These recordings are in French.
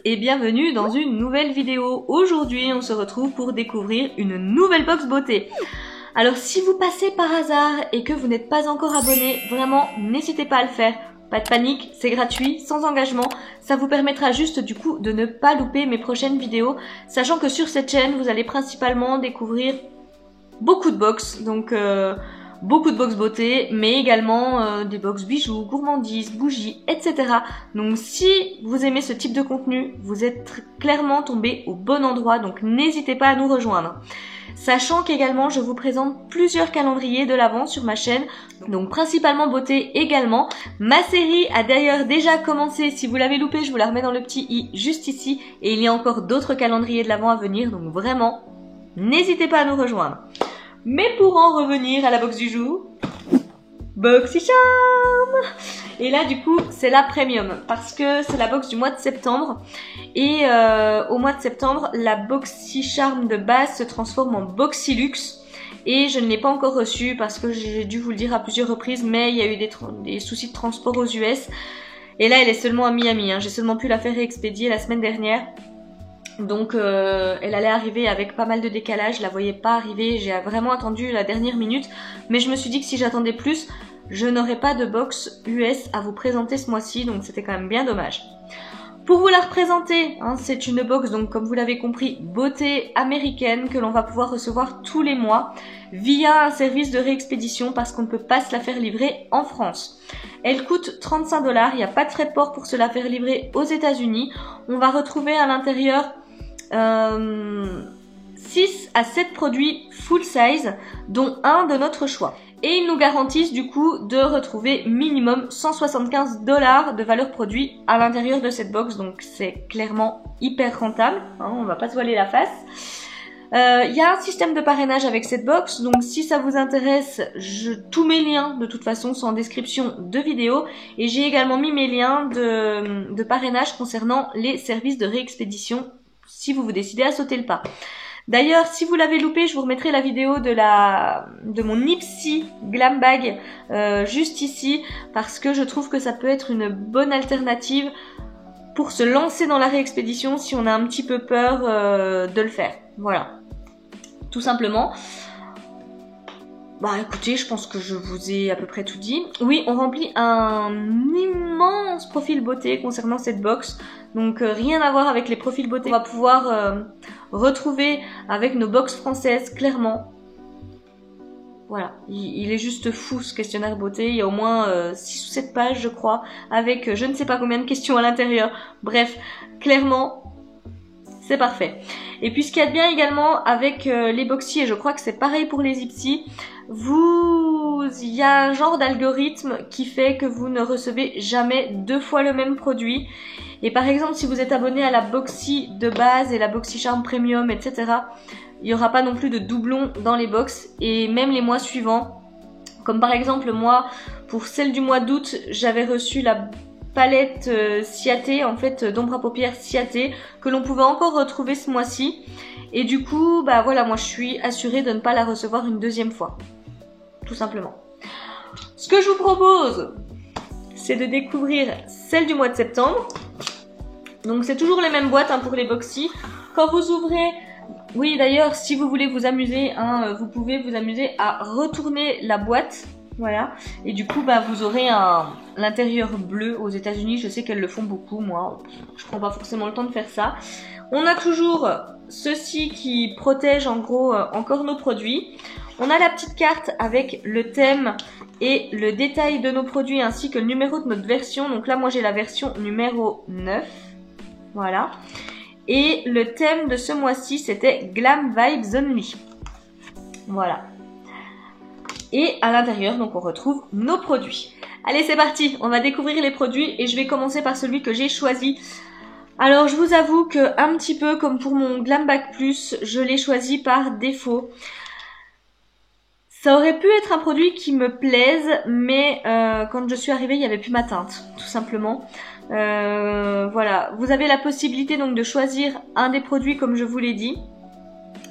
et bienvenue dans une nouvelle vidéo. Aujourd'hui on se retrouve pour découvrir une nouvelle box beauté. Alors si vous passez par hasard et que vous n'êtes pas encore abonné, vraiment n'hésitez pas à le faire. Pas de panique, c'est gratuit, sans engagement. Ça vous permettra juste du coup de ne pas louper mes prochaines vidéos. Sachant que sur cette chaîne vous allez principalement découvrir beaucoup de box. Donc beaucoup de box beauté, mais également des box bijoux, gourmandises, bougies, etc. Donc si vous aimez ce type de contenu, vous êtes clairement tombé au bon endroit, donc n'hésitez pas à nous rejoindre. Sachant qu'également je vous présente plusieurs calendriers de l'Avent sur ma chaîne, donc principalement beauté également. Ma série a d'ailleurs déjà commencé, si vous l'avez loupé je vous la remets dans le petit i juste ici, et il y a encore d'autres calendriers de l'Avent à venir, donc vraiment n'hésitez pas à nous rejoindre. Mais pour en revenir à la box du jour, BoxyCharm. Et là du coup c'est la premium parce que c'est la box du mois de septembre. Et au mois de septembre la BoxyCharm de base se transforme en BoxyLuxe. Et je ne l'ai pas encore reçue parce que j'ai dû vous le dire à plusieurs reprises, mais il y a eu des soucis de transport aux US. Et là elle est seulement à Miami, hein. J'ai seulement pu la faire réexpédier la semaine dernière. Donc elle allait arriver avec pas mal de décalage, je la voyais pas arriver, j'ai vraiment attendu la dernière minute, mais je me suis dit que si j'attendais plus, je n'aurais pas de box US à vous présenter ce mois-ci, donc c'était quand même bien dommage. Pour vous la représenter, hein, c'est une box, donc comme vous l'avez compris, beauté américaine que l'on va pouvoir recevoir tous les mois via un service de réexpédition parce qu'on ne peut pas se la faire livrer en France. Elle coûte 35 $, il n'y a pas de frais de port pour se la faire livrer aux États-Unis. On va retrouver à l'intérieur 6 à 7 produits full size, dont un de notre choix. Et ils nous garantissent du coup de retrouver minimum 175 $ de valeur produit à l'intérieur de cette box, donc c'est clairement hyper rentable, hein, on va pas se voiler la face. Il y a un système de parrainage avec cette box, donc si ça vous intéresse, tous mes liens de toute façon sont en description de vidéo, et j'ai également mis mes liens de parrainage concernant les services de réexpédition si vous vous décidez à sauter le pas. D'ailleurs, si vous l'avez loupé, je vous remettrai la vidéo de mon Ipsy Glam Bag juste ici, parce que je trouve que ça peut être une bonne alternative pour se lancer dans la réexpédition si on a un petit peu peur de le faire. Voilà, tout simplement. Bah écoutez, je pense que je vous ai à peu près tout dit. Oui, on remplit un immense profil beauté concernant cette box. Donc rien à voir avec les profils beauté qu'on va pouvoir retrouver avec nos box françaises, clairement. Voilà, il est juste fou ce questionnaire beauté. Il y a au moins 6 ou 7 pages je crois, avec je ne sais pas combien de questions à l'intérieur. Bref, clairement, c'est parfait. Et puis ce qu'il y a de bien également avec les boxy, et je crois que c'est pareil pour les Ipsy, il y a un genre d'algorithme qui fait que vous ne recevez jamais 2 fois le même produit. Et par exemple, si vous êtes abonné à la boxy de base et la BoxyCharm Premium, etc., il n'y aura pas non plus de doublons dans les box. Et même les mois suivants, comme par exemple moi, pour celle du mois d'août, j'avais reçu la palette Ciaté, en fait d'ombre à paupières Ciaté, que l'on pouvait encore retrouver ce mois-ci. Et du coup, bah voilà, moi je suis assurée de ne pas la recevoir une deuxième fois. Tout simplement. Ce que je vous propose, c'est de découvrir celle du mois de septembre. Donc c'est toujours les mêmes boîtes hein, pour les boxy. Quand vous ouvrez... Oui d'ailleurs, si vous voulez vous amuser, hein, vous pouvez vous amuser à retourner la boîte. Voilà. Et du coup, bah, vous aurez l'intérieur bleu aux États-Unis. Je sais qu'elles le font beaucoup. Moi, je prends pas forcément le temps de faire ça. On a toujours ceci qui protège en gros encore nos produits. On a la petite carte avec le thème et le détail de nos produits ainsi que le numéro de notre version. Donc là, moi, j'ai la version numéro 9. Voilà. Et le thème de ce mois-ci, c'était Glam Vibes Only. Voilà. Et à l'intérieur, donc on retrouve nos produits. Allez, c'est parti, on va découvrir les produits et je vais commencer par celui que j'ai choisi. Alors, je vous avoue que un petit peu comme pour mon Glam Bag Plus, je l'ai choisi par défaut. Ça aurait pu être un produit qui me plaise, mais quand je suis arrivée, il n'y avait plus ma teinte, tout simplement. Voilà, vous avez la possibilité donc de choisir un des produits comme je vous l'ai dit.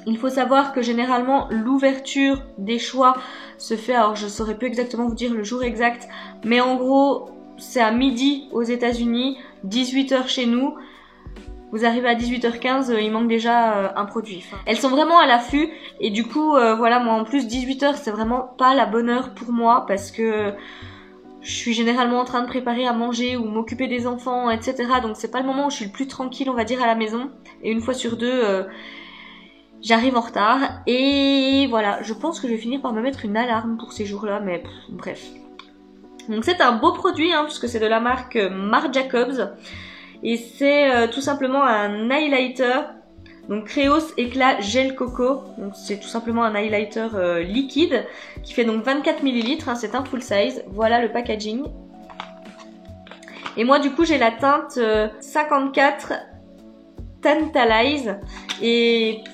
Il faut savoir que généralement l'ouverture des choix se fait, alors je saurais plus exactement vous dire le jour exact, mais en gros c'est à midi aux États-Unis, 18 h chez nous. vous arrivez à 18h15, il manque déjà un produit. Enfin, elles sont vraiment à l'affût et du coup, voilà, moi en plus 18h c'est vraiment pas la bonne heure pour moi parce que je suis généralement en train de préparer à manger ou m'occuper des enfants, etc. Donc c'est pas le moment où je suis le plus tranquille, on va dire, à la maison. Et une fois sur deux, j'arrive en retard. Et voilà, je pense que je vais finir par me mettre une alarme pour ces jours-là, mais bref. Donc c'est un beau produit, hein, puisque c'est de la marque Marc Jacobs. Et c'est tout simplement un highlighter, donc Créos Éclat Gel Coco. Donc c'est tout simplement un highlighter liquide qui fait donc 24 ml, hein, c'est un full size. Voilà le packaging. Et moi du coup j'ai la teinte 54 Tantalize et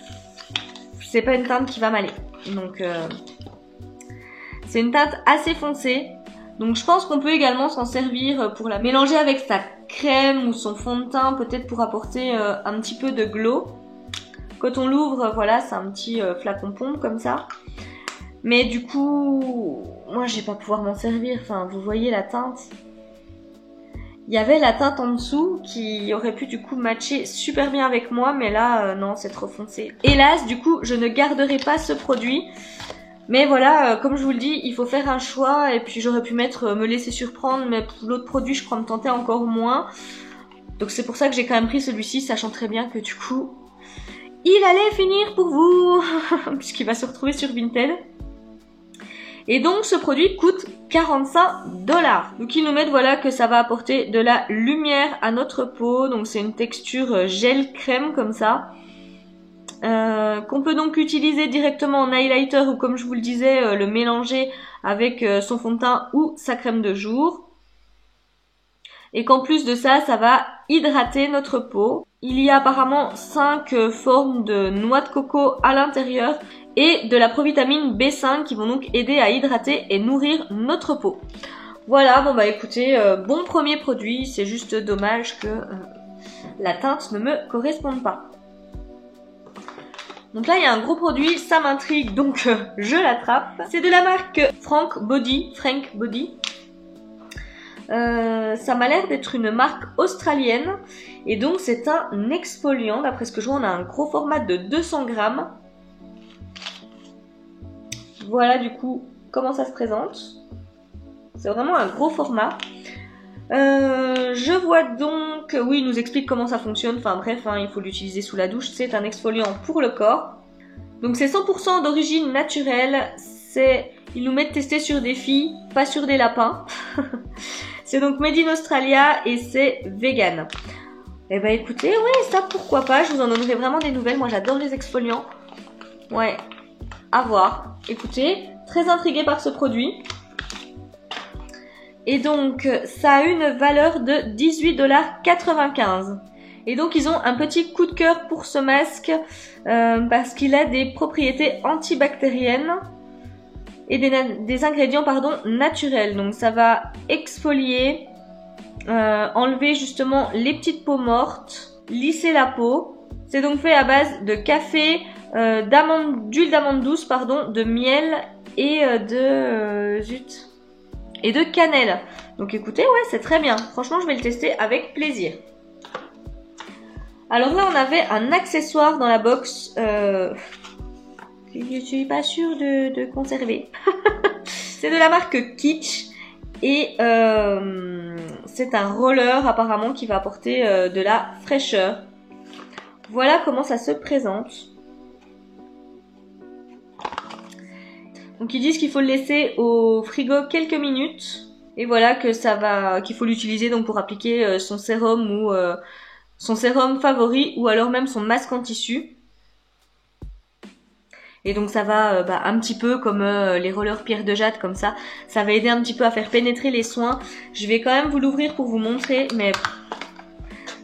c'est pas une teinte qui va m'aller. Donc c'est une teinte assez foncée. Donc je pense qu'on peut également s'en servir pour la mélanger avec sa crème ou son fond de teint, peut-être pour apporter un petit peu de glow. Quand on l'ouvre, voilà, c'est un petit flacon pompe comme ça. Mais du coup, moi je vais pas pouvoir m'en servir. Enfin, vous voyez la teinte. Il y avait la teinte en dessous qui aurait pu du coup matcher super bien avec moi, mais là, non, c'est trop foncé. Hélas, du coup, je ne garderai pas ce produit. Mais voilà, comme je vous le dis, il faut faire un choix et puis j'aurais pu mettre me laisser surprendre, mais pour l'autre produit, je crois me tenter encore moins. Donc c'est pour ça que j'ai quand même pris celui-ci, sachant très bien que du coup, il allait finir pour vous, puisqu'il va se retrouver sur Vinted. Et donc ce produit coûte 45 $. Donc ils nous mettent voilà que ça va apporter de la lumière à notre peau, donc c'est une texture gel crème comme ça. Qu'on peut donc utiliser directement en highlighter ou comme je vous le disais, le mélanger avec son fond de teint ou sa crème de jour. Et qu'en plus de ça, ça va hydrater notre peau. Il y a apparemment 5 formes de noix de coco à l'intérieur et de la provitamine B5 qui vont donc aider à hydrater et nourrir notre peau. Voilà, bon bah écoutez, bon premier produit, c'est juste dommage que la teinte ne me corresponde pas. Donc là il y a un gros produit, ça m'intrigue donc je l'attrape. C'est de la marque Frank Body. Ça m'a l'air d'être une marque australienne et donc c'est un exfoliant. D'après ce que je vois, on a un gros format de 200 grammes. Voilà du coup comment ça se présente. C'est vraiment un gros format. Je vois donc, oui, il nous explique comment ça fonctionne, enfin bref, hein, il faut l'utiliser sous la douche, c'est un exfoliant pour le corps. Donc c'est 100% d'origine naturelle, ils nous mettent tester sur des filles, pas sur des lapins. C'est donc made in Australia et c'est vegan. Et bah écoutez, oui, ça pourquoi pas, je vous en donnerai vraiment des nouvelles, moi j'adore les exfoliants. Ouais, à voir. Écoutez, très intriguée par ce produit. Et donc, ça a une valeur de 18,95 $. Et donc, ils ont un petit coup de cœur pour ce masque parce qu'il a des propriétés antibactériennes et des ingrédients naturels. Donc, ça va exfolier, enlever justement les petites peaux mortes, lisser la peau. C'est donc fait à base de café, d'huile d'amande douce, de miel et et de cannelle. Donc écoutez, ouais, c'est très bien. Franchement, je vais le tester avec plaisir. Alors là, on avait un accessoire dans la box que je suis pas sûre de conserver. C'est de la marque Kitsch et c'est un roller apparemment qui va apporter de la fraîcheur. Voilà comment ça se présente. Donc ils disent qu'il faut le laisser au frigo quelques minutes et voilà que qu'il faut l'utiliser donc pour appliquer son sérum ou son sérum favori ou alors même son masque en tissu. Et donc ça va un petit peu comme les rollers pierre de jade comme ça va aider un petit peu à faire pénétrer les soins. Je vais quand même vous l'ouvrir pour vous montrer, mais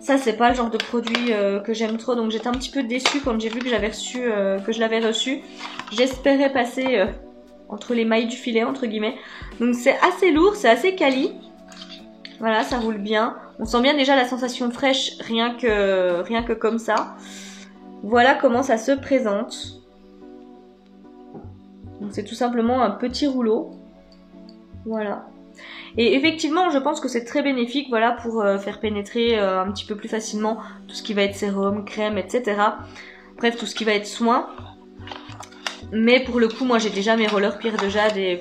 ça c'est pas le genre de produit que j'aime trop, donc j'étais un petit peu déçue quand j'ai vu que je l'avais reçu. J'espérais passer entre les mailles du filet entre guillemets. Donc c'est assez lourd, c'est assez quali. Voilà, ça roule bien. On sent bien déjà la sensation fraîche rien que comme ça. Voilà comment ça se présente. Donc c'est tout simplement un petit rouleau. Voilà. Et effectivement, je pense que c'est très bénéfique, voilà, pour faire pénétrer un petit peu plus facilement tout ce qui va être sérum, crème, etc. Bref, tout ce qui va être soin. Mais pour le coup, moi j'ai déjà mes rollers pierre de jade et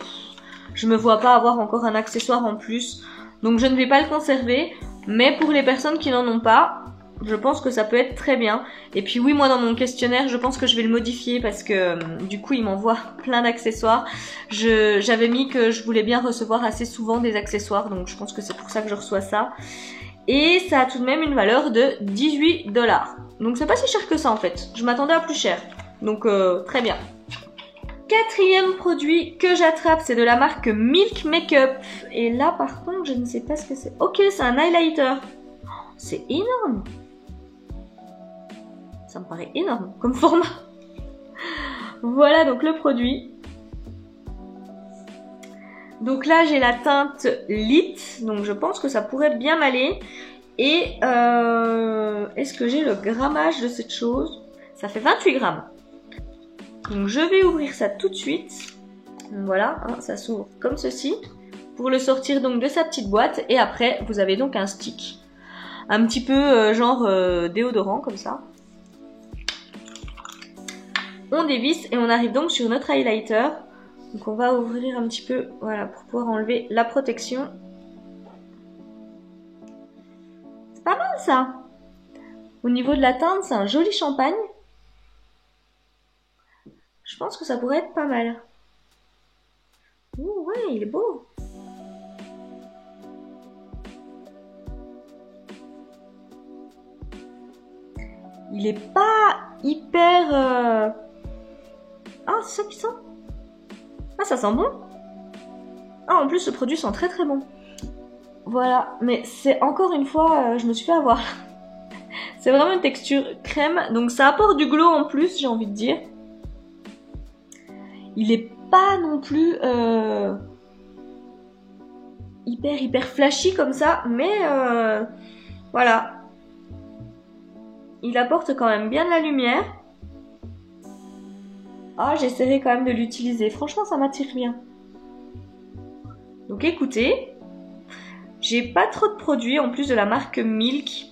je me vois pas avoir encore un accessoire en plus. Donc je ne vais pas le conserver. Mais pour les personnes qui n'en ont pas, je pense que ça peut être très bien. Et puis oui, moi dans mon questionnaire, je pense que je vais le modifier parce que du coup, il m'envoie plein d'accessoires. J'avais mis que je voulais bien recevoir assez souvent des accessoires, donc je pense que c'est pour ça que je reçois ça. Et ça a tout de même une valeur de 18 $. Donc c'est pas si cher que ça en fait. Je m'attendais à plus cher. Donc très bien. Quatrième produit que j'attrape, c'est de la marque Milk Makeup. Et là par contre, je ne sais pas ce que c'est. Ok, c'est un highlighter. C'est énorme. Ça me paraît énorme comme format. Voilà donc le produit. Donc là j'ai la teinte Lit, donc je pense que ça pourrait bien m'aller. Et est-ce que j'ai le grammage de cette chose? Ça fait 28 grammes. Donc je vais ouvrir ça tout de suite. Donc voilà, hein, ça s'ouvre comme ceci. Pour le sortir donc de sa petite boîte. Et après vous avez donc un stick. Un petit peu genre déodorant comme ça. On dévisse et on arrive donc sur notre highlighter. Donc on va ouvrir un petit peu, voilà, pour pouvoir enlever la protection. C'est pas mal ça. Au niveau de la teinte, c'est un joli champagne. Je pense que ça pourrait être pas mal. Ouh, ouais, il est beau. Il est pas hyper... Ah, c'est ça qui sent. Ah, ça sent bon. Ah, en plus, ce produit sent très très bon. Voilà, mais c'est encore une fois, je me suis fait avoir. C'est vraiment une texture crème, donc ça apporte du glow en plus, j'ai envie de dire. Il est pas non plus hyper flashy comme ça, mais voilà. Il apporte quand même bien de la lumière. Ah, j'essaierai quand même de l'utiliser. Franchement, ça m'attire bien. Donc écoutez, j'ai pas trop de produits en plus de la marque Milk.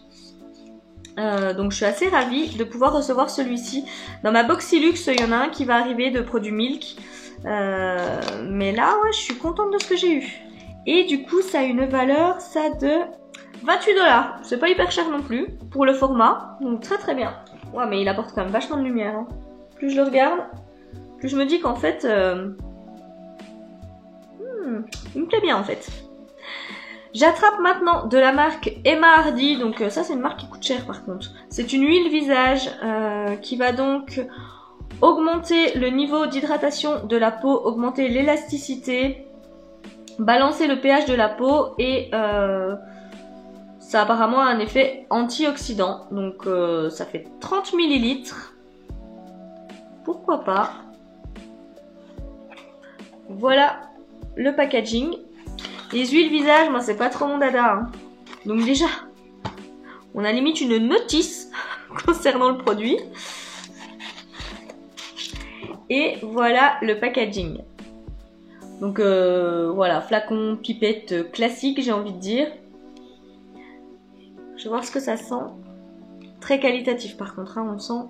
Donc je suis assez ravie de pouvoir recevoir celui-ci. Dans ma Boxylux, il y en a un qui va arriver de produits Milk. Mais là, ouais, je suis contente de ce que j'ai eu. Et du coup, ça a une valeur, ça, de 28 $. C'est pas hyper cher non plus pour le format. Donc très très bien. Ouais, mais il apporte quand même vachement de lumière. Hein. Plus je le regarde, plus je me dis qu'en fait... il me plaît bien en fait. J'attrape maintenant de la marque Emma Hardy. Donc ça, c'est une marque qui coûte cher par contre. C'est une huile visage qui va donc augmenter le niveau d'hydratation de la peau, augmenter l'élasticité, balancer le pH de la peau et ça a apparemment un effet antioxydant. Donc ça fait 30 ml. Pourquoi pas. Voilà le packaging. Les huiles visage, moi c'est pas trop mon dada. Hein. Donc déjà, on a limite une notice concernant le produit. Et voilà le packaging. Donc voilà, flacon, pipette classique, j'ai envie de dire. Je vais voir ce que ça sent. Très qualitatif par contre, hein, on le sent.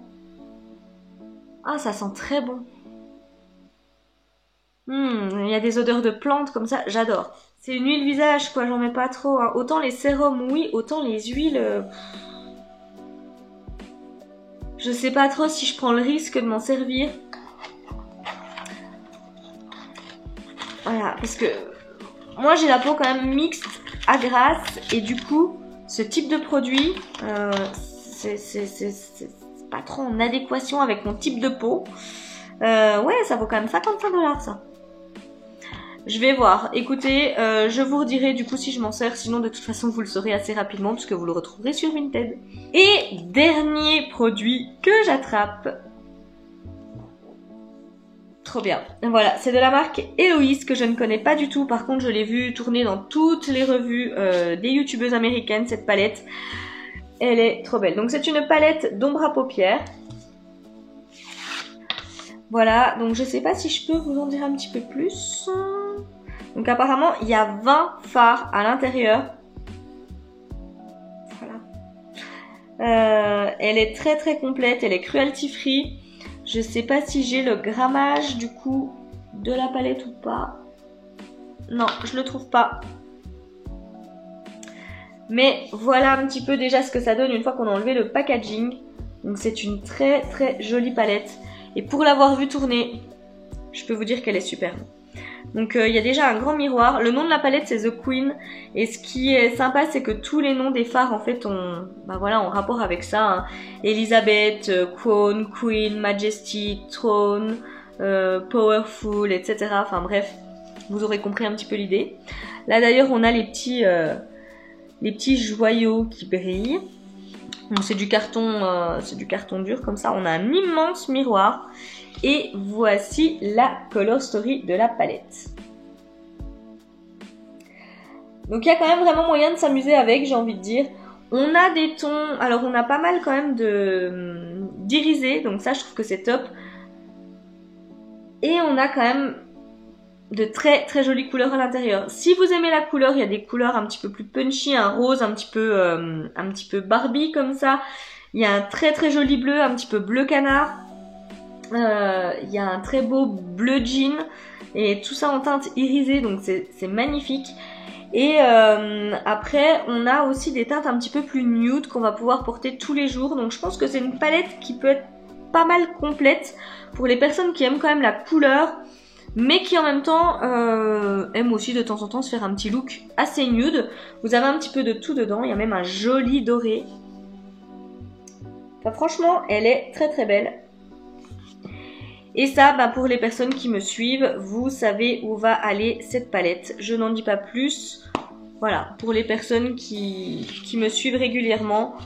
Ah, ça sent très bon. Il y a des odeurs de plantes comme ça, j'adore. C'est une huile visage quoi, j'en mets pas trop. Hein. Autant les sérums oui, autant les huiles... Je sais pas trop si je prends le risque de m'en servir. Voilà, parce que moi j'ai la peau quand même mixte à grasse et du coup ce type de produit c'est pas trop en adéquation avec mon type de peau. Ouais, ça vaut quand même 55 $ ça. Je vais voir. Écoutez, je vous redirai du coup si je m'en sers. Sinon, de toute façon, vous le saurez assez rapidement puisque vous le retrouverez sur Vinted. Et dernier produit que j'attrape. Trop bien. Voilà, c'est de la marque Héloïse que je ne connais pas du tout. Par contre, je l'ai vu tourner dans toutes les revues des youtubeuses américaines, cette palette. Elle est trop belle. Donc, c'est une palette d'ombre à paupières. Voilà, donc je sais pas si je peux vous en dire un petit peu plus. Donc apparemment, il y a 20 fards à l'intérieur. Voilà. Elle est très très complète, elle est cruelty free. Je sais pas si j'ai le grammage du coup de la palette ou pas. Non, je le trouve pas. Mais voilà un petit peu déjà ce que ça donne une fois qu'on a enlevé le packaging. Donc c'est une très très jolie palette. Et pour l'avoir vue tourner, je peux vous dire qu'elle est superbe. Donc il y a déjà un grand miroir. Le nom de la palette c'est The Queen. Et ce qui est sympa c'est que tous les noms des fards en fait ont, ont rapport avec ça. Hein. Elizabeth, Crown, Queen, Majesty, Throne, Powerful, etc. Enfin bref, vous aurez compris un petit peu l'idée. Là d'ailleurs on a les petits joyaux qui brillent. C'est du carton dur comme ça. On a un immense miroir. Et voici la color story de la palette. Donc il y a quand même vraiment moyen de s'amuser avec, j'ai envie de dire. On a des tons, alors on a pas mal quand même d'irisé, donc ça je trouve que c'est top. Et on a quand même de très très jolies couleurs à l'intérieur. Si vous aimez la couleur, il y a des couleurs un petit peu plus punchy, un rose un petit peu Barbie comme ça. Il y a un très très joli bleu, un petit peu bleu canard. Il y a un très beau bleu jean et tout ça en teinte irisée, donc c'est magnifique. Et après on a aussi des teintes un petit peu plus nude qu'on va pouvoir porter tous les jours. Donc je pense que c'est une palette qui peut être pas mal complète pour les personnes qui aiment quand même la couleur, mais qui en même temps aiment aussi de temps en temps se faire un petit look assez nude. Vous avez un petit peu de tout dedans, il y a même un joli doré. Enfin, franchement elle est très très belle. Et ça, pour les personnes qui me suivent, vous savez où va aller cette palette. Je n'en dis pas plus. Voilà, pour les personnes qui me suivent régulièrement,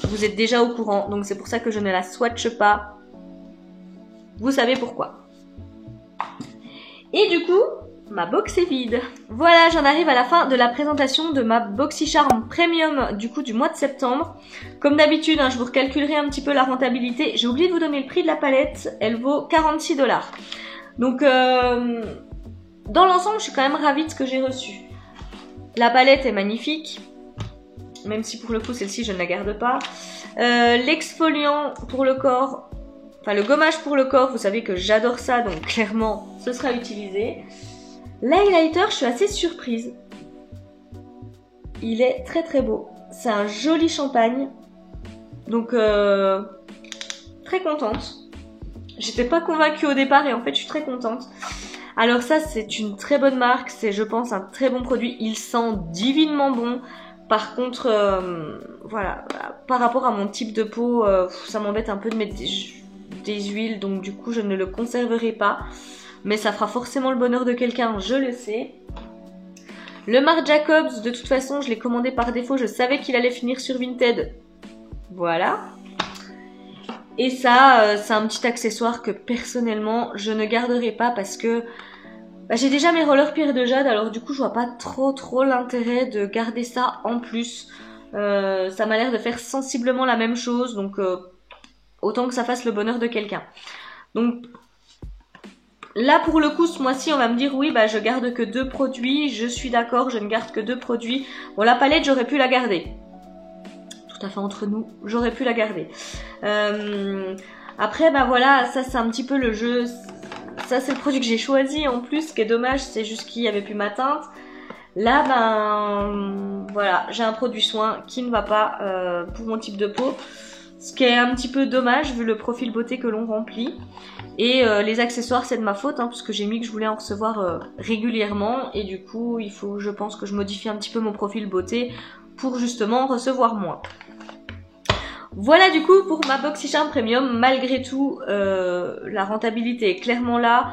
vous êtes déjà au courant. Donc c'est pour ça que je ne la swatche pas. Vous savez pourquoi. Et du coup, ma box est vide. Voilà, j'en arrive à la fin de la présentation de ma BoxyCharm Premium du coup du mois de septembre. Comme d'habitude, je vous recalculerai un petit peu la rentabilité. J'ai oublié de vous donner le prix de la palette. Elle vaut 46 $. Donc, dans l'ensemble, je suis quand même ravie de ce que j'ai reçu. La palette est magnifique. Même si pour le coup, celle-ci, je ne la garde pas. L'exfoliant pour le corps, enfin le gommage pour le corps, vous savez que j'adore ça. Donc clairement, ce sera utilisé. L'highlighter, je suis assez surprise. Il est très très beau. C'est un joli champagne. Donc, très contente. J'étais pas convaincue au départ et en fait, je suis très contente. Alors ça, c'est une très bonne marque. C'est, je pense, un très bon produit. Il sent divinement bon. Par contre, voilà, par rapport à mon type de peau, ça m'embête un peu de mettre des huiles. Donc du coup, je ne le conserverai pas. Mais ça fera forcément le bonheur de quelqu'un, je le sais. Le Marc Jacobs, de toute façon, je l'ai commandé par défaut. Je savais qu'il allait finir sur Vinted. Voilà. Et ça, c'est un petit accessoire que personnellement, je ne garderai pas parce que j'ai déjà mes rollers pierre de jade. Alors du coup, je vois pas trop l'intérêt de garder ça en plus. Ça m'a l'air de faire sensiblement la même chose. Donc, autant que ça fasse le bonheur de quelqu'un. Donc... Là pour le coup ce mois-ci on va me dire oui je garde que 2 produits, je suis d'accord, je ne garde que 2 produits. Bon la palette j'aurais pu la garder. Tout à fait entre nous, j'aurais pu la garder. Après voilà, ça c'est un petit peu le jeu. Ça c'est le produit que j'ai choisi en plus, ce qui est dommage c'est juste qu'il n'y avait plus ma teinte. Là voilà, j'ai un produit soin qui ne va pas pour mon type de peau. Ce qui est un petit peu dommage vu le profil beauté que l'on remplit. Et les accessoires c'est de ma faute puisque j'ai mis que je voulais en recevoir régulièrement. Et du coup je pense que je modifie un petit peu mon profil beauté pour justement en recevoir moins. Voilà du coup pour ma BoxyCharm Premium. Malgré tout la rentabilité est clairement là.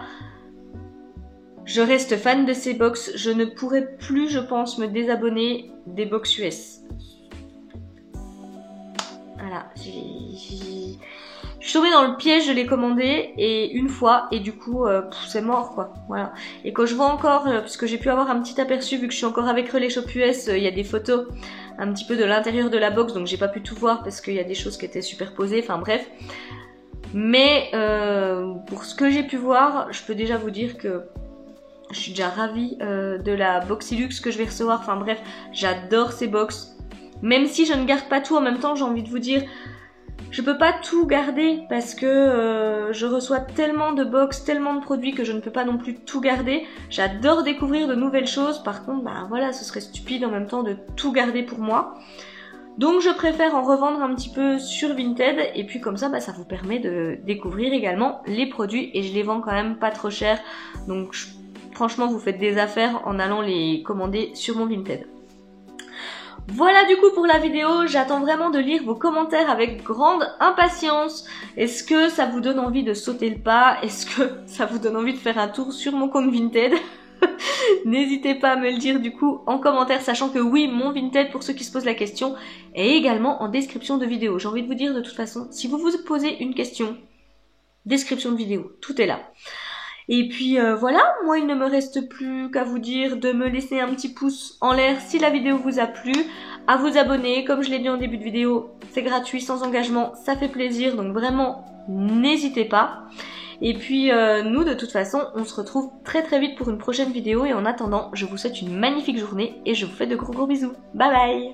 Je reste fan de ces box. Je ne pourrai plus je pense me désabonner des box US. Voilà, je suis tombée dans le piège, je l'ai commandé et une fois et du coup c'est mort quoi. Voilà. Et quand je vois encore, puisque j'ai pu avoir un petit aperçu vu que je suis encore avec Relais Shop US, il y a des photos un petit peu de l'intérieur de la box, donc j'ai pas pu tout voir parce qu'il y a des choses qui étaient superposées, enfin bref. Mais pour ce que j'ai pu voir, je peux déjà vous dire que Je suis déjà ravie de la Boxylux que je vais recevoir. Enfin bref, j'adore ces box. Même si je ne garde pas tout en même temps, j'ai envie de vous dire, je peux pas tout garder parce que je reçois tellement de box, tellement de produits que je ne peux pas non plus tout garder. J'adore découvrir de nouvelles choses. Par contre, bah voilà, ce serait stupide en même temps de tout garder pour moi. Donc je préfère en revendre un petit peu sur Vinted et puis comme ça bah, ça vous permet de découvrir également les produits et je les vends quand même pas trop cher. Donc franchement vous faites des affaires en allant les commander sur mon Vinted. Voilà du coup pour la vidéo, j'attends vraiment de lire vos commentaires avec grande impatience. Est-ce que ça vous donne envie de sauter le pas? Est-ce que ça vous donne envie de faire un tour sur mon compte Vinted? N'hésitez pas à me le dire du coup en commentaire, sachant que oui, mon Vinted, pour ceux qui se posent la question, est également en description de vidéo. J'ai envie de vous dire de toute façon, si vous vous posez une question, description de vidéo, tout est là. Et puis voilà, moi il ne me reste plus qu'à vous dire de me laisser un petit pouce en l'air si la vidéo vous a plu, à vous abonner, comme je l'ai dit en début de vidéo, c'est gratuit, sans engagement, ça fait plaisir, donc vraiment n'hésitez pas. Et puis nous de toute façon on se retrouve très vite pour une prochaine vidéo et en attendant je vous souhaite une magnifique journée et je vous fais de gros bisous. Bye bye.